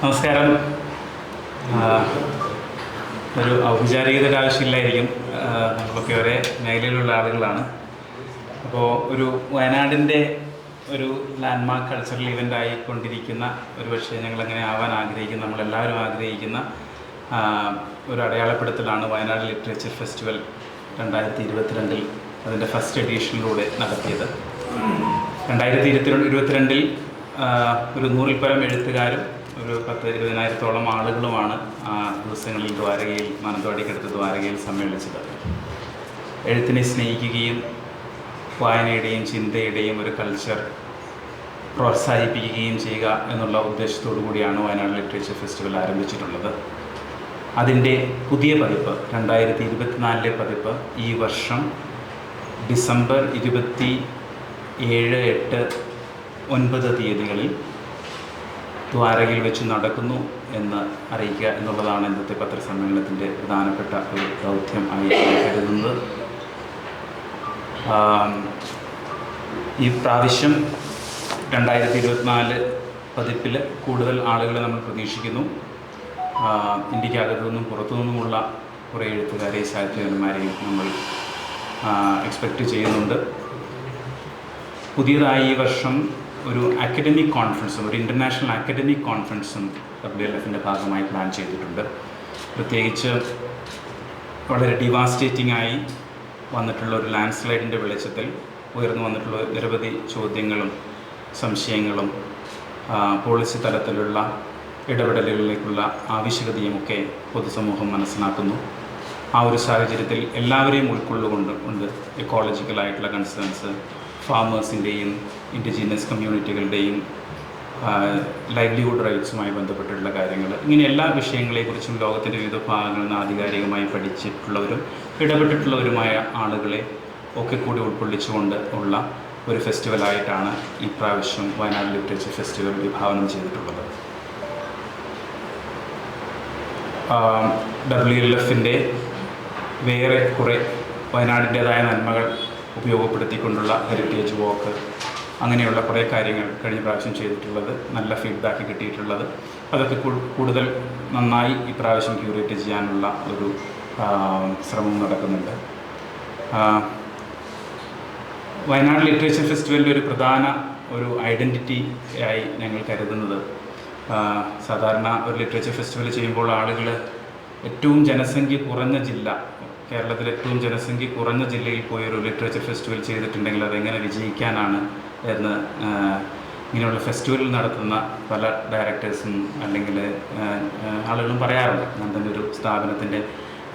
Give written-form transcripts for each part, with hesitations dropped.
നമസ്കാരം. ഒരു ഔപചാരികതയുടെ ആവശ്യമില്ലായിരിക്കും. നമ്മളൊക്കെ ഒരേ മേഖലയിലുള്ള ആളുകളാണ്. അപ്പോൾ ഒരു വയനാടിൻ്റെ ഒരു ലാൻഡ്മാർക്ക് കൾച്ചറൽ ഇവൻ്റ് ആയിക്കൊണ്ടിരിക്കുന്ന ഒരു പക്ഷേ ഞങ്ങളങ്ങനെ ആവാൻ ആഗ്രഹിക്കുന്ന, നമ്മളെല്ലാവരും ആഗ്രഹിക്കുന്ന ഒരു അടയാളപ്പെടുത്തലാണ് വയനാട് ലിറ്ററേച്ചർ ഫെസ്റ്റിവൽ 2022 അതിൻ്റെ ഫസ്റ്റ് എഡീഷനിലൂടെ നടത്തിയത്. 2022 ഒരു 100-ൽ പരം എഴുത്തുകാരും ഒരു 10-20,000-ഓളം ആളുകളുമാണ് ആ ദിവസങ്ങളിൽ ദ്വാരകയിൽ, മാനന്തവാടിക്കടുത്ത് ദ്വാരകയിൽ സമ്മേളിച്ചത്. എഴുത്തിനെ സ്നേഹിക്കുകയും വായനയുടെയും ചിന്തയുടെയും ഒരു കൾച്ചർ പ്രോത്സാഹിപ്പിക്കുകയും ചെയ്യുക എന്നുള്ള ഉദ്ദേശത്തോടു കൂടിയാണ് വയനാട് ലിറ്ററേച്ചർ ഫെസ്റ്റിവൽ ആരംഭിച്ചിട്ടുള്ളത്. അതിൻ്റെ പുതിയ പതിപ്പ് 2024 പതിപ്പ് ഈ വർഷം ഡിസംബർ 27, 8, 9 തീയതികളിൽ ദ്വാരകയിൽ വെച്ച് നടക്കുന്നു എന്ന് അറിയിക്കുക എന്നുള്ളതാണ് ഇന്നത്തെ പത്രസമ്മേളനത്തിൻ്റെ പ്രധാനപ്പെട്ട ഒരു ദൗത്യം ആയി കരുതുന്നത്. ഈ പ്രാവശ്യം 2024 പതിപ്പിൽ കൂടുതൽ ആളുകളെ നമ്മൾ പ്രതീക്ഷിക്കുന്നു. ഇന്ത്യക്കകത്തു നിന്നും പുറത്തു നിന്നുമുള്ള കുറേ എഴുത്തുകാരെയും സാഹിത്യകാരന്മാരെയും നമ്മൾ എക്സ്പെക്റ്റ് ചെയ്യുന്നുണ്ട്. പുതിയതായി ഈ വർഷം ഒരു അക്കാഡമിക് കോൺഫറൻസും, ഒരു ഇൻ്റർനാഷണൽ അക്കാഡമിക് കോൺഫറൻസും WLF-ൻ്റെ ഭാഗമായി പ്ലാൻ ചെയ്തിട്ടുണ്ട്. പ്രത്യേകിച്ച് വളരെ ഡിവാസ്റ്റേറ്റിംഗ് ആയി വന്നിട്ടുള്ള ഒരു ലാൻഡ് സ്ലൈഡിൻ്റെ വെളിച്ചത്തിൽ ഉയർന്നു വന്നിട്ടുള്ള നിരവധി ചോദ്യങ്ങളും സംശയങ്ങളും പോളിസി തലത്തിലുള്ള ഇടപെടലുകളിലേക്കുള്ള ആവശ്യകതയുമൊക്കെ പൊതുസമൂഹം മനസ്സിലാക്കുന്നു. ആ ഒരു സാഹചര്യത്തിൽ എല്ലാവരെയും ഉൾക്കൊള്ളുകൊണ്ട് എക്കോളജിക്കലായിട്ടുള്ള കൺസേൺസ്, ഫാമേഴ്സിൻ്റെയും ഇൻഡിജീനസ് കമ്മ്യൂണിറ്റികളുടെയും ലൈവ്ലിഹുഡ് റൈറ്റ്സുമായി ബന്ധപ്പെട്ടിട്ടുള്ള കാര്യങ്ങൾ, ഇങ്ങനെ എല്ലാ വിഷയങ്ങളെക്കുറിച്ചും ലോകത്തിൻ്റെ വിവിധ ഭാഗങ്ങളിൽ നിന്ന് ആധികാരികമായി പഠിച്ചിട്ടുള്ളവരും ഇടപെട്ടിട്ടുള്ളവരുമായ ആളുകളെ ഒക്കെ കൂടി ഉൾക്കൊള്ളിച്ചുകൊണ്ട് ഉള്ള ഒരു ഫെസ്റ്റിവലായിട്ടാണ് ഈ പ്രാവശ്യം വയനാട് ലിറ്ററേച്ചർ ഫെസ്റ്റിവൽ വിഭാവനം ചെയ്തിട്ടുള്ളത്. WLF-ൻ്റെ വേറെ കുറേ വയനാടിൻ്റേതായ നന്മകൾ ഉപയോഗപ്പെടുത്തിക്കൊണ്ടുള്ള ഹെറിറ്റേജ് വോക്ക്, അങ്ങനെയുള്ള കുറേ കാര്യങ്ങൾ കഴിഞ്ഞ പ്രാവശ്യം ചെയ്തിട്ടുള്ളത്, നല്ല ഫീഡ്ബാക്ക് കിട്ടിയിട്ടുള്ളത്, അതൊക്കെ കൂടുതൽ നന്നായി ഈ പ്രാവശ്യം ക്യൂറേറ്റ് ചെയ്യാനുള്ള ഒരു ശ്രമം നടക്കുന്നുണ്ട്. വയനാട് ലിറ്ററേച്ചർ ഫെസ്റ്റിവലിൻ്റെ ഒരു പ്രധാന ഒരു ഐഡൻറ്റിറ്റി ആയി ഞങ്ങൾ കരുതുന്നത്, സാധാരണ ഒരു ലിറ്ററേച്ചർ ഫെസ്റ്റിവൽ ചെയ്യുമ്പോൾ ആളുകൾ ഏറ്റവും ജനസംഖ്യ കുറഞ്ഞ ജില്ല, കേരളത്തിലെ ഏറ്റവും ജനസംഖ്യ കുറഞ്ഞ ജില്ലയിൽ പോയി ഒരു ലിറ്ററേച്ചർ ഫെസ്റ്റിവൽ ചെയ്തിട്ടുണ്ടെങ്കിൽ അതെങ്ങനെ വിജയിക്കാനാണ് എന്ന് ഇങ്ങനെയുള്ള ഫെസ്റ്റിവൽ നടത്തുന്ന പല ഡയറക്ടേഴ്സും അല്ലെങ്കിൽ ആളുകളും പറയാറുണ്ട്. ഞാൻ തന്നെ ഒരു സ്ഥാപനത്തിൻ്റെ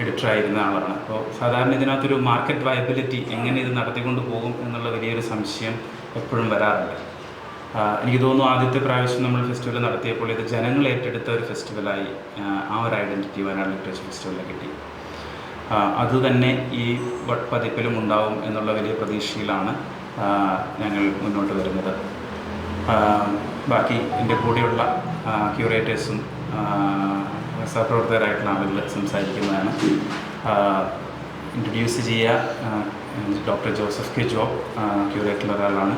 എഡിറ്ററായിരുന്ന ആളാണ്. അപ്പോൾ സാധാരണ ഇതിനകത്തൊരു മാർക്കറ്റ് വയബിലിറ്റി, എങ്ങനെ ഇത് നടത്തിക്കൊണ്ട് പോകും എന്നുള്ള വലിയൊരു സംശയം എപ്പോഴും വരാറുണ്ട്. എനിക്ക് തോന്നുന്നു ആദ്യത്തെ പ്രാവശ്യം നമ്മൾ ഫെസ്റ്റിവൽ നടത്തിയപ്പോൾ ഇത് ജനങ്ങൾ ഏറ്റെടുത്ത ഒരു ഫെസ്റ്റിവലായി ആ ഒരു ഐഡൻറ്റിറ്റി വയനാട് ലിറ്ററേച്ചർ ഫെസ്റ്റിവലിൽ കിട്ടി. അതുതന്നെ ഈ പതിപ്പിലും ഉണ്ടാവും എന്നുള്ള വലിയ പ്രതീക്ഷയിലാണ് ഞങ്ങൾ മുന്നോട്ട് വരുന്നത്. ബാക്കി എൻ്റെ കൂടെയുള്ള ക്യൂറേറ്റേഴ്സും സഹപ്രവർത്തകരായിട്ടുള്ള ആളുകൾ സംസാരിക്കുന്നതാണ്. ഇൻട്രൊഡ്യൂസ് ചെയ്യുക ഡോക്ടർ ജോസഫ് കെ ജോബ്, ക്യൂറേറ്ററിൽ ഒരാളാണ്.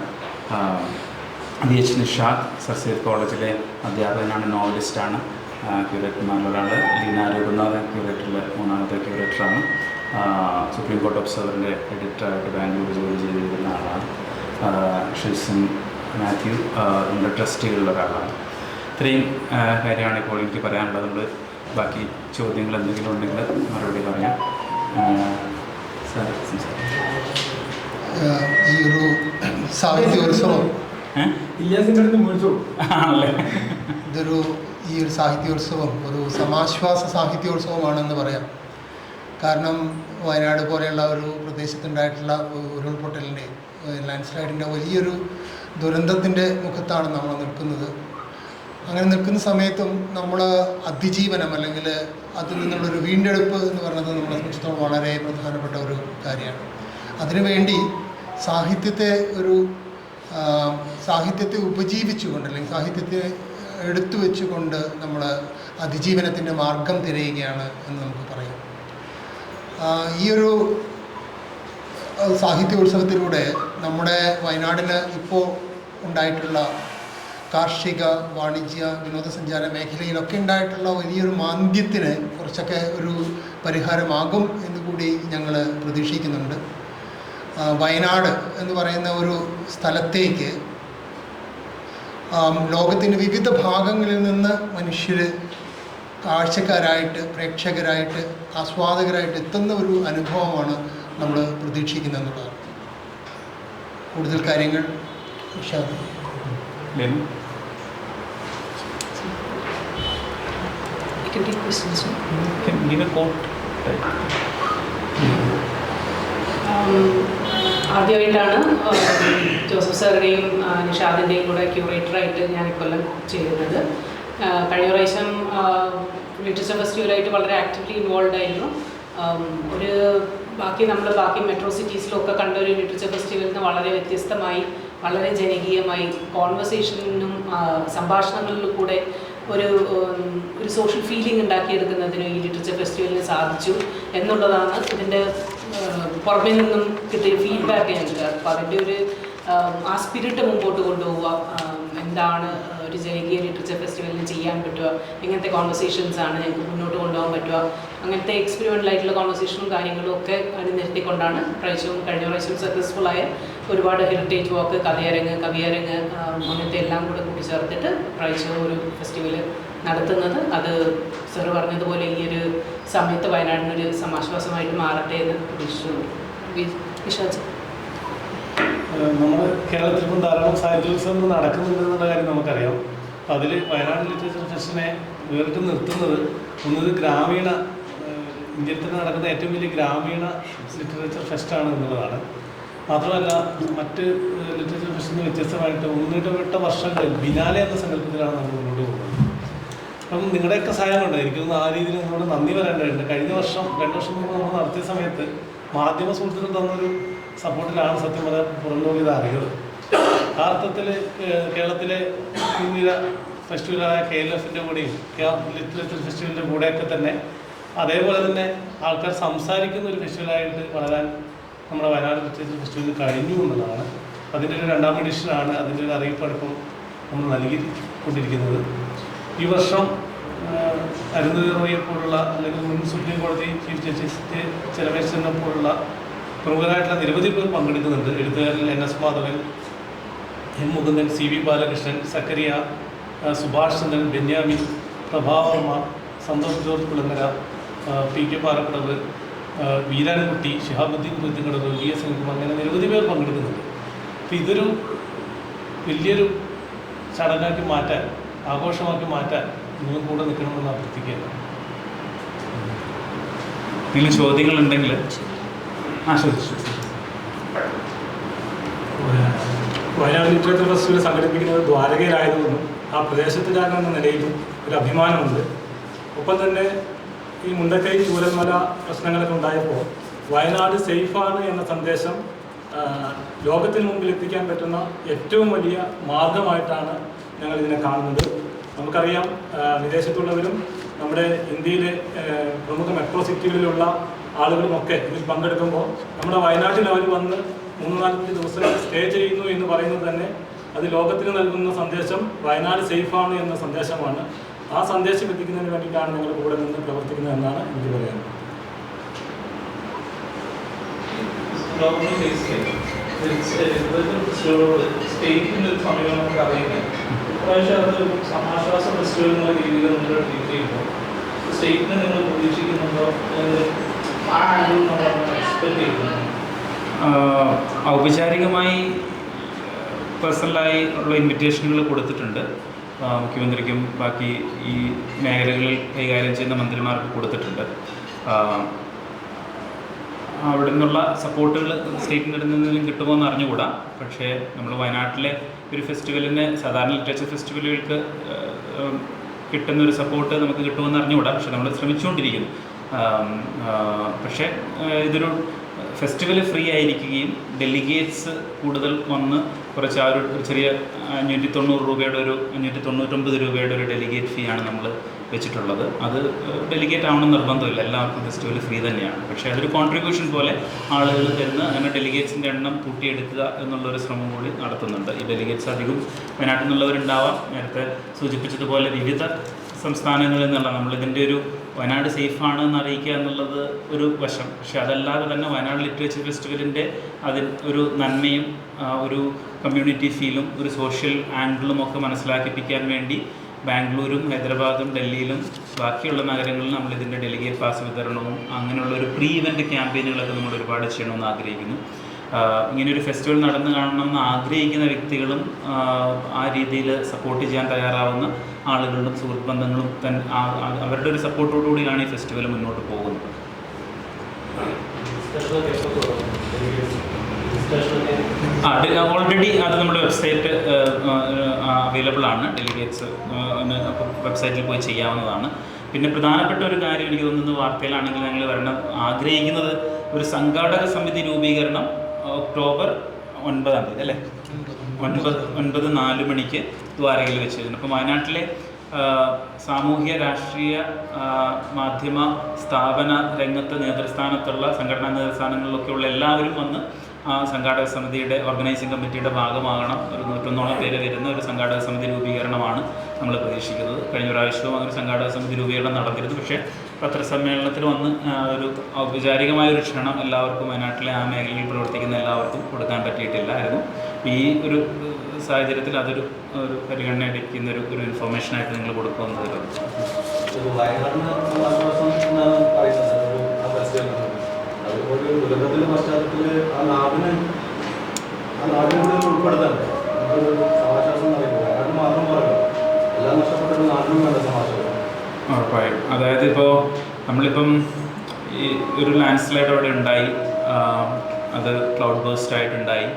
DH നിഷാദ് സർ സയ്യിദ് കോളേജിലെ അധ്യാപകനാണ്, നോവലിസ്റ്റാണ്. ക്യൂറേറ്റർമാരിലൊരാൾ ലീന രഘുനാഥ്, ക്യൂറേറ്ററിൽ 3ാമത്തെ ക്യൂറേറ്ററാണ്. സുപ്രീം കോർട്ട് ഒബ്സർവറിൻ്റെ എഡിറ്ററായിട്ട് ബാംഗ്ലൂർ ജോലി ചെയ്തിരുന്ന ആളാണ്. ഷിൽസൺ മാത്യു നമ്മുടെ ട്രസ്റ്റികളിലുള്ള ഒരാളാണ്. ഇത്രയും കാര്യമാണ് ഇപ്പോൾ എനിക്ക് പറയാനുള്ളത്. നമ്മൾ ബാക്കി ചോദ്യങ്ങൾ എന്തെങ്കിലും ഉണ്ടെങ്കിൽ മറുപടി പറയാം. സാർ സംസാരിക്കാം. ഈ ഒരു സാഹിത്യോത്സവം ഇതൊരു ഈ ഒരു സാഹിത്യോത്സവം ഒരു സമാശ്വാസ സാഹിത്യോത്സവമാണെന്ന് പറയാം. കാരണം വയനാട് പോലെയുള്ള ഒരു പ്രദേശത്തുണ്ടായിട്ടുള്ള ഉരുൾപൊട്ടലിൻ്റെ, ലാൻഡ് സ്ലൈഡിൻ്റെ വലിയൊരു ദുരന്തത്തിൻ്റെ മുഖത്താണ് നമ്മൾ നിൽക്കുന്നത്. അങ്ങനെ നിൽക്കുന്ന സമയത്തും നമ്മൾ അതിജീവനം അല്ലെങ്കിൽ അതിൽ നിന്നുള്ളൊരു വീണ്ടെടുപ്പ് എന്ന് പറയുന്നത് നമ്മളെ സംബന്ധിച്ചിടത്തോളം വളരെ പ്രധാനപ്പെട്ട ഒരു കാര്യമാണ്. അതിനുവേണ്ടി സാഹിത്യത്തെ ഉപജീവിച്ചുകൊണ്ട് അല്ലെങ്കിൽ സാഹിത്യത്തെ എടുത്തു വെച്ചുകൊണ്ട് നമ്മൾ അതിജീവനത്തിൻ്റെ മാർഗം തിരയുകയാണ് എന്ന് നമുക്ക് പറയാം. ഈ ഒരു സാഹിത്യോത്സവത്തിലൂടെ നമ്മുടെ വയനാടിന് ഇപ്പോൾ ഉണ്ടായിട്ടുള്ള കാർഷിക, വാണിജ്യ, വിനോദസഞ്ചാര മേഖലയിലൊക്കെ ഉണ്ടായിട്ടുള്ള വലിയൊരു മാന്ദ്യത്തിന് കുറച്ചൊക്കെ ഒരു പരിഹാരമാകും എന്ന് കൂടി ഞങ്ങൾ പ്രതീക്ഷിക്കുന്നുണ്ട്. വയനാട് എന്ന് പറയുന്ന ഒരു സ്ഥലത്തേക്ക് ലോകത്തിൻ്റെ വിവിധ ഭാഗങ്ങളിൽ നിന്ന് മനുഷ്യർ കാഴ്ചക്കാരായിട്ട്, പ്രേക്ഷകരായിട്ട്, ആസ്വാദകരായിട്ട് എത്തുന്ന ഒരു അനുഭവമാണ് നമ്മൾ പ്രതീക്ഷിക്കുന്നതെന്നുള്ളതാണ്. കൂടുതൽ കാര്യങ്ങൾ ആദ്യമായിട്ടാണ് ജോസഫ് സാറിൻ്റെയും നിഷാദിൻ്റെയും കൂടെ ക്യൂറേറ്ററായിട്ട് ഞാൻ ഇക്കൊല്ലം ചെയ്യുന്നത്. കഴിഞ്ഞ പ്രാവശ്യം ലിറ്ററേച്ചർ ഫെസ്റ്റിവലായിട്ട് വളരെ ആക്റ്റീവ്ലി ഇൻവോൾവ് ആയിരുന്നു. ബാക്കി മെട്രോ സിറ്റീസിലൊക്കെ കണ്ട ഒരു ലിറ്ററേച്ചർ ഫെസ്റ്റിവലിൽ നിന്ന് വളരെ വ്യത്യസ്തമായി, വളരെ ജനകീയമായി, കോൺവെർസേഷനും സംഭാഷണങ്ങളിലും കൂടെ ഒരു സോഷ്യൽ ഫീലിംഗ് ഉണ്ടാക്കിയെടുക്കുന്നതിന് ഈ ലിറ്ററേച്ചർ ഫെസ്റ്റിവലിന് സാധിച്ചു എന്നുള്ളതാണ് ഇതിൻ്റെ പുറമേ നിന്നും കിട്ടിയ ഫീഡ്ബാക്ക് ഞങ്ങൾക്ക്. അപ്പോൾ അതിൻ്റെ ഒരു ആ സ്പിരിറ്റ് മുമ്പോട്ട് കൊണ്ടുപോവുക, എന്താണ് ഒരു ജനകീയ ലിറ്ററേച്ചർ ഫെസ്റ്റിവലിന് ചെയ്യാൻ പറ്റുക, എങ്ങനത്തെ കോൺവെർസേഷൻസാണ് ഞങ്ങൾക്ക് മുന്നോട്ട് കൊണ്ടുപോകാൻ പറ്റുക, അങ്ങനത്തെ എക്സ്പെരിമെൻ്റലായിട്ടുള്ള കോൺവെർസേഷനും കാര്യങ്ങളും ഒക്കെ അണിനിരത്തിക്കൊണ്ടാണ് കഴിഞ്ഞ പ്രാവശ്യം സക്സസ്ഫുള്ളായ ഒരുപാട് ഹെറിറ്റേജ് വാക്ക്, കവിയരങ്ങ് അങ്ങനത്തെ എല്ലാം കൂടെ കൂട്ടിച്ചേർത്തിട്ട് പ്രാവശ്യം ഒരു ഫെസ്റ്റിവൽ നടത്തുന്നത്. അത് സർ പറഞ്ഞതുപോലെ ഈ ഒരു സമയത്ത് വയനാടിനൊരു സമാശ്വാസമായിട്ട് മാറട്ടെ എന്ന് പ്രതീക്ഷിച്ചുകൊണ്ട് വിശ്വാസം. നമ്മൾ കേരളത്തിൽ ഇപ്പം ധാരാളം സാഹിത്യോത്സവങ്ങൾ നടക്കുന്നുണ്ടെന്നുള്ള കാര്യം നമുക്കറിയാം. അപ്പോൾ അതിൽ വയനാട് ലിറ്ററേച്ചർ ഫെസ്റ്റിനെ വേറിട്ട് നിർത്തുന്നത് ഒന്നത് ഗ്രാമീണ, ഇന്ത്യയിൽ തന്നെ നടക്കുന്ന ഏറ്റവും വലിയ ഗ്രാമീണ ലിറ്ററേച്ചർ ഫെസ്റ്റാണ് എന്നുള്ളതാണ്. മാത്രമല്ല മറ്റ് ലിറ്ററേച്ചർ ഫെസ്റ്റിൽ നിന്ന് വ്യത്യസ്തമായിട്ട് ഒന്നിടവിട്ട വർഷങ്ങളിൽ ബിനാലെ എന്ന സങ്കല്പത്തിലാണ് നമ്മൾ മുന്നോട്ട് പോകുന്നത്. അപ്പം നിങ്ങളുടെയൊക്കെ സഹായം കൊണ്ട് എനിക്കൊന്ന് ആ രീതിയിൽ നിങ്ങളോട് നന്ദി പറയേണ്ടതുണ്ട്. കഴിഞ്ഞ വർഷം 2 വർഷം മുമ്പ് നമ്മൾ നടത്തിയ സമയത്ത് മാധ്യമ സുഹൃത്തുക്കൾ തന്നൊരു സപ്പോർട്ടിലാണ് സത്യം പറഞ്ഞാൽ പുറംലോകിയത് അറിയുന്നത്. ആ അർത്ഥത്തിൽ കേരളത്തിലെ മുൻനിര ഫെസ്റ്റിവലായ KLFൻ്റെ കൂടെയും ലിറ്ററേച്ചർ ഫെസ്റ്റിവലിൻ്റെ കൂടെയൊക്കെ തന്നെ അതേപോലെ തന്നെ ആൾക്കാർ സംസാരിക്കുന്ന ഒരു ഫെസ്റ്റിവലായിട്ട് വളരാൻ നമ്മുടെ വയനാട് ലിറ്ററേച്ചർ ഫെസ്റ്റിവലിന് കഴിഞ്ഞു എന്നുള്ളതാണ്. അതിൻ്റെ ഒരു 2ാം എഡിഷനാണ്. അതിൻ്റെ ഒരു അറിയിപ്പാണ് ഇപ്പോൾ നമ്മൾ നൽകിക്കൊണ്ടിരിക്കുന്നത്. ഈ വർഷം അരുന്ധതി റോയെപ്പോലുള്ള അല്ലെങ്കിൽ മുൻ സുപ്രീം കോടതി ചീഫ് ജസ്റ്റിസ് ചെലവേശ്വരനെ പോലുള്ള പ്രമുഖരായിട്ടുള്ള നിരവധി പേർ പങ്കെടുക്കുന്നുണ്ട്. എഴുത്തുകാരിൽ NS Madhavan, M Mukundan, CV Balakrishnan, Zacharia, Subhash Chandran, Benyamin, Prabhavarma, Santhosh George Kulangara, PK Parakkadavu, Veerankutty, Shihabuddin Kuthikkadavu, VS Anilkumar, അങ്ങനെ നിരവധി പേർ പങ്കെടുക്കുന്നുണ്ട്. അപ്പോൾ ഇതൊരു വലിയൊരു ചടങ്ങാക്കി മാറ്റാൻ, ആഘോഷമാക്കി മാറ്റാൻ നിങ്ങൾ കൂടെ നിൽക്കണമെന്ന് അഭ്യർത്ഥിക്കുകയാണ്. എന്തെങ്കിലും ചോദ്യങ്ങളുണ്ടെങ്കിൽ വയനാട് ലിറ്ററേച്ചർ ഫെസ്റ്റിവൽ സംഘടിപ്പിക്കുന്നത് ദ്വാരകയിലായതുകൊണ്ടും ആ പ്രദേശത്തുകാരൻ എന്ന നിലയിലും ഒരു അഭിമാനമുണ്ട്. ഒപ്പം തന്നെ ഈ മുണ്ടക്കൈ ചൂരൽമല പ്രശ്നങ്ങളൊക്കെ ഉണ്ടായപ്പോൾ വയനാട് സേഫാണ് എന്ന സന്ദേശം ലോകത്തിന് മുമ്പിൽ എത്തിക്കാൻ പറ്റുന്ന ഏറ്റവും വലിയ മാർഗമായിട്ടാണ് ഞങ്ങൾ ഇതിനെ കാണുന്നത്. നമുക്കറിയാം, വിദേശത്തുള്ളവരും നമ്മുടെ ഇന്ത്യയിലെ പ്രമുഖ മെട്രോ സിറ്റികളിലുള്ള ആളുകളുമൊക്കെ ഇതിൽ പങ്കെടുക്കുമ്പോൾ നമ്മുടെ വയനാട്ടിൽ അവർ വന്ന് 3-4 ദിവസം സ്റ്റേ ചെയ്യുന്നു എന്ന് പറയുന്നത് തന്നെ അത് ലോകത്തിന് നൽകുന്ന സന്ദേശം വയനാട് സേഫാണ് എന്ന സന്ദേശമാണ്. ആ സന്ദേശം എത്തിക്കുന്നതിന് വേണ്ടിയിട്ടാണ് ഞങ്ങൾ കൂടെ നിന്ന് പ്രവർത്തിക്കുന്നത് എന്നാണ് എനിക്ക് പറയാനുള്ളത്. സ്റ്റേറ്റിൻ്റെ സമയം നമുക്ക് അറിയുന്നത് ഇപ്രാവശ്യം അത് സമാശ്വാസ ഫെസ്റ്റിവൽ എന്ന രീതിയിൽ നമ്മൾ ട്രീറ്റ് ചെയ്യുമ്പോൾ സ്റ്റേറ്റിനെ നിങ്ങൾ പ്രതീക്ഷിക്കുന്നുണ്ടോ? ആ ആംഗിൾ നമ്മൾ എക്സ്പെക്ട് ചെയ്യുന്നുണ്ടോ? ഔപചാരികമായി പേഴ്സണലായി ഉള്ള ഇൻവിറ്റേഷനുകൾ കൊടുത്തിട്ടുണ്ട്. മുഖ്യമന്ത്രിക്കും ബാക്കി ഈ മേഖലകളിൽ കൈകാര്യം ചെയ്യുന്ന മന്ത്രിമാർക്ക് കൊടുത്തിട്ടുണ്ട്. അവിടെ നിന്നുള്ള സപ്പോർട്ടുകൾ സ്റ്റേറ്റിൻ്റെ നിന്നും കിട്ടുമോ എന്ന് അറിഞ്ഞുകൂടാ. പക്ഷേ നമ്മൾ വയനാട്ടിലെ ഒരു ഫെസ്റ്റിവലിന്, സാധാരണ ലിറ്ററേച്ചർ ഫെസ്റ്റിവലുകൾക്ക് കിട്ടുന്നൊരു സപ്പോർട്ട് നമുക്ക് കിട്ടുമെന്ന് അറിഞ്ഞുകൂടാ. പക്ഷേ നമ്മൾ ശ്രമിച്ചുകൊണ്ടിരിക്കുന്നു. പക്ഷേ ഇതൊരു ഫെസ്റ്റിവൽ ഫ്രീ ആയിരിക്കുകയും ഡെലിഗേറ്റ്സ് കൂടുതൽ വന്ന് കുറച്ച് ആ ഒരു ചെറിയ 590 രൂപയുടെ ഒരു 599 രൂപയുടെ ഒരു ഡെലിഗേറ്റ് ഫീ ആണ് നമ്മൾ വെച്ചിട്ടുള്ളത്. അത് ഡെലിഗേറ്റ് ആവണം നിർബന്ധമില്ല, എല്ലാവർക്കും ഫെസ്റ്റിവൽ ഫ്രീ തന്നെയാണ്. പക്ഷേ അതൊരു കോൺട്രിബ്യൂഷൻ പോലെ ആളുകൾ തരുന്ന അങ്ങനെ ഡെലിഗേറ്റ്സിൻ്റെ എണ്ണം കൂട്ടിയെടുക്കുക എന്നുള്ളൊരു ശ്രമം കൂടി നടത്തുന്നുണ്ട്. ഈ ഡെലിഗേറ്റ്സ് അധികം വയനാട്ടിൽ നിന്നുള്ളവരുണ്ടാവാം. നേരത്തെ സൂചിപ്പിച്ചതുപോലെ വിവിധ സംസ്ഥാനങ്ങളിൽ നിന്നുള്ള നമ്മളിതിൻ്റെ ഒരു വയനാട് സേഫാണ് എന്ന് അറിയിക്കുക എന്നുള്ളത് ഒരു വശം. പക്ഷേ അതല്ലാതെ തന്നെ വയനാട് ലിറ്ററേച്ചർ ഫെസ്റ്റിവലിൻ്റെ ഒരു നന്മയും ഒരു കമ്മ്യൂണിറ്റി ഫീലും ഒരു സോഷ്യൽ ആംഗിളും ഒക്കെ മനസ്സിലാക്കിപ്പിക്കാൻ വേണ്ടി ബാംഗ്ലൂരും ഹൈദരാബാദും ഡൽഹിയിലും ബാക്കിയുള്ള നഗരങ്ങളിലും നമ്മളിതിൻ്റെ ഡെലിഗേറ്റ് പാസ് വിതരണവും അങ്ങനെയുള്ള ഒരു പ്രീ ഇവൻറ്റ് ക്യാമ്പയിനുകളൊക്കെ നമ്മൾ ഒരുപാട് ചെയ്യണമെന്ന് ആഗ്രഹിക്കുന്നു. ഇങ്ങനെയൊരു ഫെസ്റ്റിവൽ നടന്നു കാണണമെന്ന് ആഗ്രഹിക്കുന്ന വ്യക്തികളും ആ രീതിയിൽ സപ്പോർട്ട് ചെയ്യാൻ തയ്യാറാവുന്ന ആളുകളുടെ സുഹൃത്ത് ബന്ധങ്ങളും അവരുടെ ഒരു സപ്പോർട്ടോടുകൂടിയാണ് ഈ ഫെസ്റ്റിവൽ മുന്നോട്ട് പോകുന്നത്. ഓൾറെഡി അത് നമ്മുടെ വെബ്സൈറ്റ് അവൈലബിൾ ആണ്. ഡെലിഗേറ്റ്സ് വെബ്സൈറ്റിൽ പോയി ചെയ്യാവുന്നതാണ്. പിന്നെ പ്രധാനപ്പെട്ട ഒരു കാര്യം എനിക്ക് തോന്നുന്നത് വാർത്തയിലാണെങ്കിൽ ഞങ്ങൾ വരണം ആഗ്രഹിക്കുന്നത് ഒരു സംഘാടക സമിതി രൂപീകരണം ഒക്ടോബർ 9-ാം തീയതി അല്ലേ 9-4 മണിക്ക് ദ്വാരകയിൽ വെച്ചിരുന്നു. അപ്പോൾ വയനാട്ടിലെ സാമൂഹ്യ രാഷ്ട്രീയ മാധ്യമ സ്ഥാപന രംഗത്ത് നേതൃസ്ഥാനത്തുള്ള സംഘടനാ നേതൃസ്ഥാനങ്ങളിലൊക്കെയുള്ള എല്ലാവരും വന്ന് ആ സംഘാടക സമിതിയുടെ ഓർഗനൈസിംഗ് കമ്മിറ്റിയുടെ ഭാഗമാകണം. ഒരു 101ഓളം പേര് വരുന്ന ഒരു സംഘാടക സമിതി രൂപീകരണമാണ് നമ്മൾ പ്രതീക്ഷിക്കുന്നത്. കഴിഞ്ഞ പ്രാവശ്യവും അങ്ങനെ സംഘാടക സമിതി രൂപീകരണം നടന്നിരുന്നു. പക്ഷേ പത്രസമ്മേളനത്തിൽ വന്ന് ഒരു ഔപചാരികമായൊരു ക്ഷണം എല്ലാവർക്കും വയനാട്ടിലെ ആ മേഖലയിൽ പ്രവർത്തിക്കുന്ന എല്ലാവർക്കും കൊടുക്കാൻ പറ്റിയിട്ടില്ലായിരുന്നു. ഈ ഒരു സാഹചര്യത്തിൽ അതൊരു പരിഗണനയിരിക്കുന്ന ഒരു ഇൻഫർമേഷനായിട്ട് നിങ്ങൾ കൊടുക്കുമെന്ന് കരുതുന്നു. അതുപോലെ ദുരന്തത്തിൻ്റെ പശ്ചാത്തലത്തിൽ ആ നാടിനെ ഉൾപ്പെടുത്തണ്ടേ? നമുക്കൊരു സമാശ്വാസം എന്ന് പറയുമ്പോൾ വയനാട് മാത്രം പറയുക എല്ലാം നഷ്ടപ്പെട്ടൊരു നാടിനും വേണ്ട സമാശ്വാസം ഉറപ്പായും. അതായത് ഇപ്പോൾ നമ്മളിപ്പം ഈ ഒരു ലാൻഡ് സ്ലൈഡ് അവിടെ ഉണ്ടായി, അത് ക്ലൗഡ് ബേസ്റ്റ് ആയിട്ടുണ്ടായി.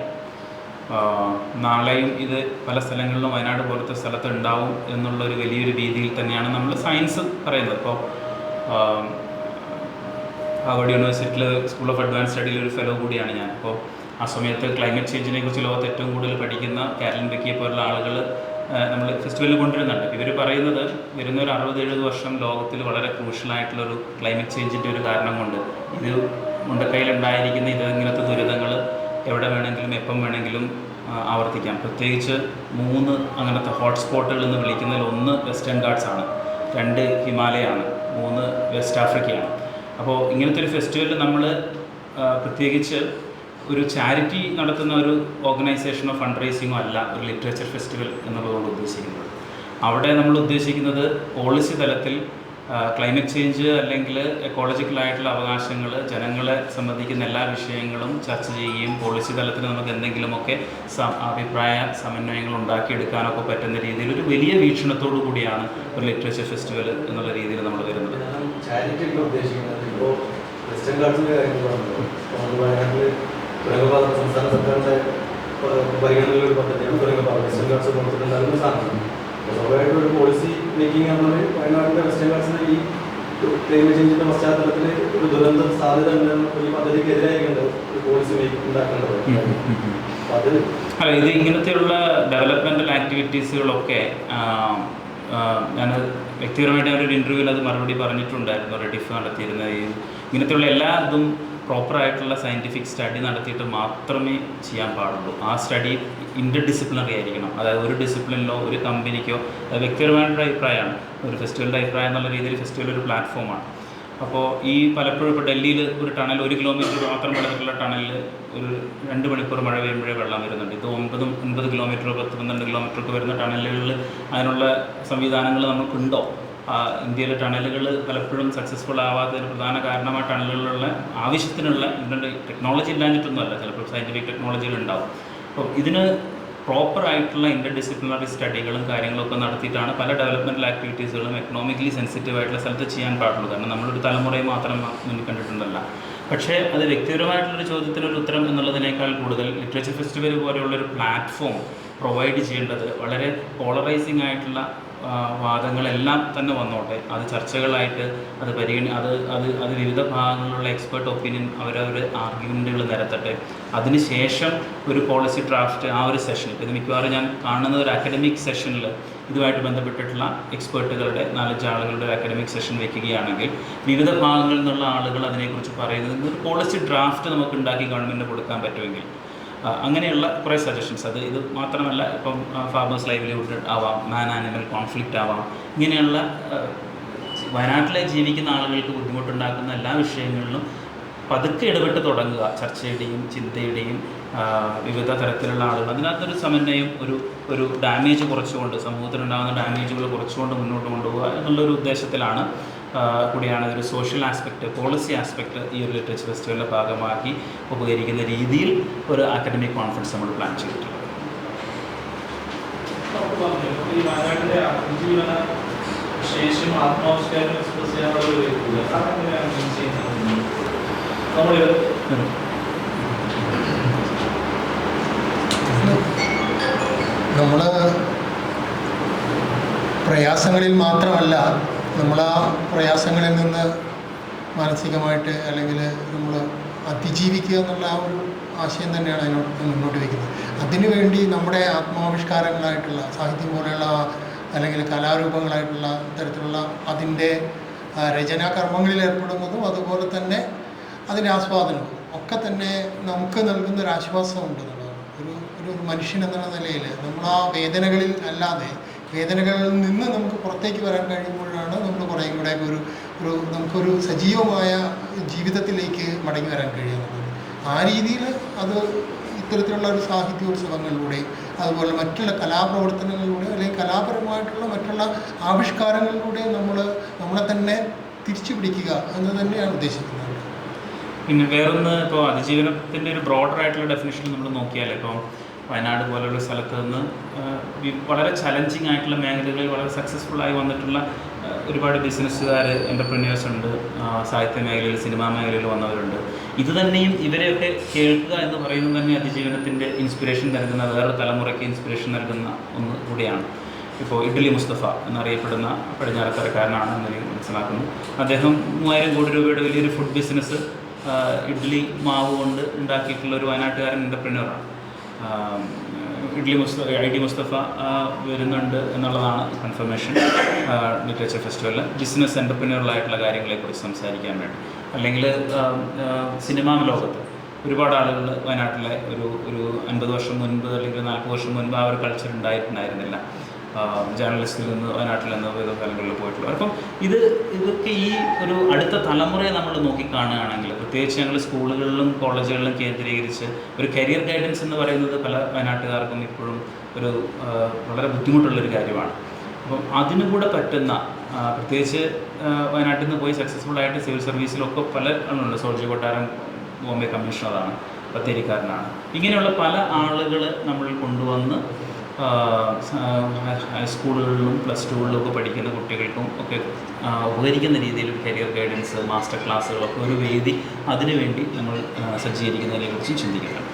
നാളെയും ഇത് പല സ്ഥലങ്ങളിലും വയനാട് പോലത്തെ സ്ഥലത്ത് ഉണ്ടാവും എന്നുള്ളൊരു വലിയൊരു രീതിയിൽ തന്നെയാണ് നമ്മൾ സയൻസ് പറയുന്നത്. ഇപ്പോൾ ഹാർവർഡ് യൂണിവേഴ്സിറ്റിയിൽ സ്കൂൾ ഓഫ് അഡ്വാൻസ് സ്റ്റഡിയിൽ ഒരു ഫെലോ കൂടിയാണ് ഞാൻ. അപ്പോൾ ആ സമയത്ത് ക്ലൈമറ്റ് ചേഞ്ചിനെ കുറിച്ച് ലോകത്ത് ഏറ്റവും കൂടുതൽ പഠിക്കുന്ന കാരലിൻ ബെക്കിയെ പോലുള്ള ആളുകൾ നമ്മൾ ഫെസ്റ്റിവലിൽ കൊണ്ടുവരുന്നുണ്ട്. ഇവർ പറയുന്നത് വരുന്ന ഒരു 60-70 വർഷം ലോകത്തിൽ വളരെ ക്രൂഷ്യലായിട്ടുള്ളൊരു ക്ലൈമറ്റ് ചേഞ്ചിൻ്റെ ഒരു കാരണം കൊണ്ട് ഇത് മുണ്ടക്കൈയിലുണ്ടായിരിക്കുന്ന ഇങ്ങനത്തെ ദുരിതങ്ങൾ എവിടെ വേണമെങ്കിലും എപ്പം വേണമെങ്കിലും ആവർത്തിക്കാം. പ്രത്യേകിച്ച് 3 അങ്ങനത്തെ ഹോട്ട്സ്പോട്ടുകൾ എന്ന് വിളിക്കുന്നതിൽ 1 വെസ്റ്റേൺ ഗാട്ട്സ് ആണ്, 2 ഹിമാലയാണ്, 3 വെസ്റ്റ് ആഫ്രിക്കയാണ്. അപ്പോൾ ഇങ്ങനത്തെ ഒരു ഫെസ്റ്റിവലിൽ നമ്മൾ പ്രത്യേകിച്ച് ഒരു ചാരിറ്റി നടത്തുന്ന ഒരു ഓർഗനൈസേഷനോ ഫണ്ട് റേസിങ്ങോ അല്ല ഒരു ലിറ്ററേച്ചർ ഫെസ്റ്റിവൽ എന്നുള്ളതുകൊണ്ട് ഉദ്ദേശിക്കുന്നത്. അവിടെ നമ്മൾ ഉദ്ദേശിക്കുന്നത് പോളിസി തലത്തിൽ ക്ലൈമറ്റ് ചേഞ്ച് അല്ലെങ്കിൽ എക്കോളജിക്കലായിട്ടുള്ള അവകാശങ്ങൾ ജനങ്ങളെ സംബന്ധിക്കുന്ന എല്ലാ വിഷയങ്ങളും ചർച്ച ചെയ്യുകയും പോളിസി തലത്തിൽ നമുക്ക് എന്തെങ്കിലുമൊക്കെ അഭിപ്രായ സമന്വയങ്ങൾ ഉണ്ടാക്കിയെടുക്കാനൊക്കെ പറ്റുന്ന രീതിയിൽ ഒരു വലിയ വീക്ഷണത്തോടു കൂടിയാണ് ഒരു ലിറ്ററേച്ചർ ഫെസ്റ്റിവൽ എന്നുള്ള രീതിയിൽ നമ്മൾ വരുന്നത്. ചാരിറ്റി ഒക്കെ ഉദ്ദേശിക്കുന്നത് ഇപ്പോൾ വെസ്റ്റേൺ ഗാർഡ്സിൻ്റെ കാര്യങ്ങൾ പറഞ്ഞു. വയനാട്ടിൽ തുരങ്കപാത സംസ്ഥാന സർക്കാരിൻ്റെ പരിഗണനയിലുള്ള ഒരു പദ്ധതിയാണ് തുരങ്കപാത. വെസ്റ്റേൺ ഗാർഡ്സ് കൊടുത്തിട്ടുണ്ടാകുന്ന സാധനം സ്വാഭാവികമായിട്ടും ഒരു പോളിസി മേക്കിംഗ് ആണെന്നുണ്ടെങ്കിൽ വയനാട്ടിലെ വെസ്റ്റേൺ ഗാർഡ്സിന് ഈ ക്ലൈമറ്റ് ചേഞ്ചിൻ്റെ പശ്ചാത്തലത്തിൽ ഒരു ദുരന്ത സാധ്യത ഉണ്ടെന്ന് ഈ പദ്ധതിക്ക് എതിരായിട്ടുണ്ട് ഒരു പോളിസി മേക്കിംഗ് ഉണ്ടാക്കേണ്ടത്. അപ്പോൾ അത് അല്ല, ഇത് ഇങ്ങനത്തെയുള്ള ഡെവലപ്മെൻ്റൽ ആക്ടിവിറ്റീസുകളൊക്കെ ഞാൻ വ്യക്തിപരമായിട്ട് ഒരു ഇൻ്റർവ്യൂവിൽ അത് മറുപടി പറഞ്ഞിട്ടുണ്ടായിരുന്നു. റെഡിഫ് നടത്തിയിരുന്ന ഇങ്ങനത്തെയുള്ള എല്ലാ ഇതും പ്രോപ്പറായിട്ടുള്ള സയൻറ്റിഫിക് സ്റ്റഡി നടത്തിയിട്ട് മാത്രമേ ചെയ്യാൻ പാടുള്ളൂ. ആ സ്റ്റഡി ഇൻ്റർ ഡിസിപ്ലിനറി ആയിരിക്കണം. അതായത് ഒരു ഡിസിപ്ലിനിലോ ഒരു കമ്പനിക്കോ അത് വ്യക്തിപരമായിട്ടൊരു അഭിപ്രായമാണ്. ഒരു ഫെസ്റ്റിവലിൻ്റെ അഭിപ്രായം എന്നുള്ള രീതിയിൽ ഫെസ്റ്റിവൽ ഒരു പ്ലാറ്റ്ഫോമാണ്. അപ്പോൾ ഈ പലപ്പോഴും ഇപ്പോൾ ഡൽഹിയിൽ ഒരു ടണൽ 1 കിലോമീറ്റർ മാത്രം വെള്ളത്തിലുള്ള ടണലിൽ ഒരു 2 മണിക്കൂർ മഴ പെയ്യുമ്പോഴേ വെള്ളം വരുന്നുണ്ട്. ഇത് 9 കിലോമീറ്ററോ 10-12 കിലോമീറ്ററൊക്കെ വരുന്ന ടണലുകളിൽ അതിനുള്ള സംവിധാനങ്ങൾ നമുക്കുണ്ടോ? ഇന്ത്യയിലെ ടണലുകൾ പലപ്പോഴും സക്സസ്ഫുൾ ആവാത്തതിന് പ്രധാന കാരണം ആ ടണലുകളിലുള്ള ആവശ്യത്തിനുള്ള ഇതിൻ്റെ ടെക്നോളജി ഇല്ലാഞ്ഞിട്ടൊന്നുമല്ല, ചിലപ്പോൾ സയൻറ്റിഫിക് ടെക്നോളജികൾ ഉണ്ടാവും. അപ്പോൾ ഇതിന് പ്രോപ്പറായിട്ടുള്ള ഇൻ്റർ ഡിസിപ്ലിനറി സ്റ്റഡികളും കാര്യങ്ങളൊക്കെ നടത്തിയിട്ടാണ് പല ഡെവലപ്മെൻറ്റൽ ആക്ടിവിറ്റീസുകളും എക്കണോമിക്കലി സെൻസിറ്റീവ് ആയിട്ടുള്ള സ്ഥലത്ത് ചെയ്യാൻ പാടുള്ളൂ. കാരണം നമ്മളൊരു തലമുറയെ മാത്രം മുന്നിൽ കണ്ടിട്ടുണ്ടല്ല. പക്ഷേ അത് വ്യക്തിപരമായിട്ടുള്ളൊരു ചോദ്യത്തിനൊരു ഉത്തരം എന്നുള്ളതിനേക്കാൾ കൂടുതൽ ലിറ്ററേച്ചർ ഫെസ്റ്റിവൽ പോലെയുള്ളൊരു പ്ലാറ്റ്ഫോം പ്രൊവൈഡ് ചെയ്യേണ്ടത് വളരെ പോളറൈസിങ് ആയിട്ടുള്ള വാദങ്ങളെല്ലാം തന്നെ വന്നോട്ടെ, അത് ചർച്ചകളായിട്ട് അത് അത് വിവിധ ഭാഗങ്ങളിലുള്ള എക്സ്പേർട്ട് ഒപ്പീനിയൻ അവരവർ ആർഗ്യുമെൻറ്റുകൾ നിരത്തട്ടെ. അതിനുശേഷം ഒരു പോളിസി ഡ്രാഫ്റ്റ് ആ ഒരു സെഷനിൽ, ഇത് മിക്കവാറും ഞാൻ കാണുന്നത് ഒരു അക്കാഡമിക് സെഷനിൽ ഇതുമായിട്ട് ബന്ധപ്പെട്ടിട്ടുള്ള എക്സ്പേർട്ടുകളുടെ 4-5 ആളുകളുടെ ഒരു അക്കാഡമിക് സെഷൻ വെക്കുകയാണെങ്കിൽ വിവിധ ഭാഗങ്ങളിൽ നിന്നുള്ള ആളുകൾ അതിനെക്കുറിച്ച് പറയുന്നത് ഒരു പോളിസി ഡ്രാഫ്റ്റ് നമുക്ക് ഉണ്ടാക്കി ഗവൺമെൻറ്റിന് കൊടുക്കാൻ പറ്റുമെങ്കിൽ, അങ്ങനെയുള്ള കുറേ സജഷൻസ്. ഇത് മാത്രമല്ല, ഇപ്പം ഫാർമേഴ്സ് ലൈവ്ലിഹുഡ് ആവാം, മാൻ ആനിമൽ കോൺഫ്ലിക്റ്റ് ആവാം, ഇങ്ങനെയുള്ള വയനാട്ടിലെ ജീവിക്കുന്ന ആളുകൾക്ക് ബുദ്ധിമുട്ടുണ്ടാക്കുന്ന എല്ലാ വിഷയങ്ങളിലും പതുക്കെ ഇടപെട്ട് തുടങ്ങുക, ചർച്ചയുടെയും ചിന്തയുടെയും വിവിധ തരത്തിലുള്ള ആളുകൾ അതിനകത്തൊരു സമന്വയം, ഒരു ഡാമേജ് കുറച്ചുകൊണ്ട്, സമൂഹത്തിലുണ്ടാകുന്ന ഡാമേജുകൾ കുറച്ചുകൊണ്ട് മുന്നോട്ട് കൊണ്ടുപോകുക എന്നുള്ളൊരു ഉദ്ദേശത്തിലാണ് കൂടിയാണ് ഒരു സോഷ്യൽ ആസ്പെക്റ്റ്, പോളിസി ആസ്പെക്റ്റ് ഈ ഒരു ലിറ്ററേച്ചർ ഫെസ്റ്റിവലിൻ്റെ ഭാഗമാക്കി ഉപകരിക്കുന്ന രീതിയിൽ ഒരു അക്കാഡമിക് കോൺഫറൻസ് നമ്മൾ പ്ലാൻ ചെയ്തിട്ടുള്ളത്. ഈ വയനാട്ടിലെ അതിജീവന ശേഷിയും ആത്മാവിഷ്കാരം എക്സ്പ്രസ് ചെയ്യാനുള്ള ഒരു അതെങ്ങനെയാണ് ചെയ്യുന്നത്? നമ്മൾ പ്രയാസങ്ങളിൽ മാത്രമല്ല, നമ്മൾ ആ പ്രയാസങ്ങളിൽ നിന്ന് മാനസികമായിട്ട് അല്ലെങ്കിൽ നമ്മൾ അതിജീവിക്കുക എന്നുള്ള ആ ഒരു ആശയം തന്നെയാണ് അതിനോട് മുന്നോട്ട് വയ്ക്കുന്നത്. അതിനുവേണ്ടി നമ്മുടെ ആത്മാവിഷ്കാരങ്ങളായിട്ടുള്ള സാഹിത്യം പോലെയുള്ള അല്ലെങ്കിൽ കലാരൂപങ്ങളായിട്ടുള്ള തരത്തിലുള്ള അതിൻ്റെ രചനാകർമ്മങ്ങളിൽ ഏർപ്പെടുന്നതും അതുപോലെ തന്നെ അതിൻ്റെ ആസ്വാദനവും ഒക്കെ തന്നെ നമുക്ക് നൽകുന്നൊരാശ്വാസമുണ്ട് എന്നുള്ളതാണ്. ഒരു മനുഷ്യൻ എന്നുള്ള നിലയിൽ നമ്മൾ ആ വേദനകളിൽ അല്ലാതെ വേദനകളിൽ നിന്ന് നമുക്ക് പുറത്തേക്ക് വരാൻ കഴിയുമ്പോഴാണ് നമ്മൾ കുറേയും കൂടെ നമുക്കൊരു സജീവമായ ജീവിതത്തിലേക്ക് മടങ്ങി വരാൻ കഴിയുന്നത്. ആ രീതിയിൽ അത് ഇത്തരത്തിലുള്ള ഒരു സാഹിത്യോത്സവങ്ങളിലൂടെയും അതുപോലെ മറ്റുള്ള കലാപ്രവർത്തനങ്ങളിലൂടെ അല്ലെങ്കിൽ കലാപരമായിട്ടുള്ള മറ്റുള്ള ആവിഷ്കാരങ്ങളിലൂടെ നമ്മളെ തന്നെ തിരിച്ചു പിടിക്കുക എന്ന് തന്നെയാണ് ഉദ്ദേശിക്കുന്നത്. പിന്നെ വേറൊന്ന്, ഇപ്പോൾ അതിജീവനത്തിൻ്റെ ഒരു ബ്രോഡറായിട്ടുള്ള ഡെഫിനേഷൻ നമ്മൾ നോക്കിയാൽ, ഇപ്പോൾ വയനാട് പോലെയുള്ള സ്ഥലത്ത് നിന്ന് വളരെ ചലഞ്ചിങ് ആയിട്ടുള്ള മേഖലകളിൽ വളരെ സക്സസ്ഫുള്ളായി വന്നിട്ടുള്ള ഒരുപാട് ബിസിനസ്സുകാർ, എൻ്റർപ്രന്യേഴ്സ് ഉണ്ട്, സാഹിത്യ മേഖലയിൽ, സിനിമാ മേഖലയിൽ വന്നവരുണ്ട്. ഇത് തന്നെയും ഇവരെയൊക്കെ കേൾക്കുക എന്ന് പറയുന്നത് തന്നെ അതിജീവനത്തിൻ്റെ ഇൻസ്പിറേഷൻ നൽകുന്ന, വേറെ തലമുറയ്ക്ക് ഇൻസ്പിറേഷൻ നൽകുന്ന ഒന്ന് കൂടിയാണ്. ഇപ്പോൾ ഇഡ്ഡലി മുസ്തഫ എന്നറിയപ്പെടുന്ന പടിഞ്ഞാറത്തരക്കാരനാണ് എന്ന് എനിക്ക് മനസ്സിലാക്കുന്നു. അദ്ദേഹം 3000 കോടി രൂപയുടെ വലിയൊരു ഫുഡ് ബിസിനസ് ഇഡ്ഡലി മാവ് കൊണ്ട് ഉണ്ടാക്കിയിട്ടുള്ള ഒരു വയനാട്ടുകാരൻ എൻ്റർപ്രന്യൂറാണ്. ഐ.ഡി. മുസ്തഫ വരുന്നുണ്ട് എന്നുള്ളതാണ് കൺഫർമേഷൻ ലിറ്ററേച്ചർ ഫെസ്റ്റിവലിൽ, ബിസിനസ് എൻ്റർപ്രന്യൂറലായിട്ടുള്ള കാര്യങ്ങളെക്കുറിച്ച് സംസാരിക്കാൻ വേണ്ടി. അല്ലെങ്കിൽ സിനിമാ ലോകത്ത് ഒരുപാട് ആളുകൾ വയനാട്ടിലെ ഒരു 50 വർഷം മുൻപ് അല്ലെങ്കിൽ 40 വർഷം മുൻപ് ആ ഒരു കൾച്ചർ ഉണ്ടായിരുന്നില്ല. ജേർണലിസ്റ്റിൽ നിന്ന് വയനാട്ടിൽ നിന്ന് വിവിധ സ്ഥലങ്ങളിൽ പോയിട്ടുള്ളത്. അപ്പം ഇതൊക്കെ ഈ ഒരു അടുത്ത തലമുറയെ നമ്മൾ നോക്കിക്കാണുകയാണെങ്കിൽ, പ്രത്യേകിച്ച് ഞങ്ങൾ സ്കൂളുകളിലും കോളേജുകളിലും കേന്ദ്രീകരിച്ച് ഒരു കരിയർ ഗൈഡൻസ് എന്ന് പറയുന്നത് പല വയനാട്ടുകാർക്കും ഇപ്പോഴും ഒരു വളരെ ബുദ്ധിമുട്ടുള്ളൊരു കാര്യമാണ്. അപ്പം അതിനു കൂടെ പറ്റുന്ന, പ്രത്യേകിച്ച് വയനാട്ടിൽ നിന്ന് പോയി സക്സസ്ഫുള്ളായിട്ട് സിവിൽ സർവീസിലൊക്കെ പല ആളുണ്ട്. സോൾജി കൊട്ടാരം ബോംബെ കമ്മീഷണറാണ്, ബത്തേരിക്കാരനാണ്. ഇങ്ങനെയുള്ള പല ആളുകൾ നമ്മൾ കൊണ്ടുവന്ന് ഹൈസ്കൂളുകളിലും പ്ലസ് ടുകളിലും ഒക്കെ പഠിക്കുന്ന കുട്ടികൾക്കും ഒക്കെ ഉപകരിക്കുന്ന രീതിയിൽ കരിയർ ഗൈഡൻസ്, മാസ്റ്റർ ക്ലാസ്സുകളൊക്കെ ഒരു വേദി അതിനുവേണ്ടി നമ്മൾ സജ്ജീകരിക്കുന്നതിനെക്കുറിച്ച് ചിന്തിക്കുന്നുണ്ട്.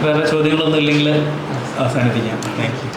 വേറെ ചോദ്യങ്ങളൊന്നും ഇല്ലെങ്കിൽ അവസാനിപ്പിക്കാം. Thank you.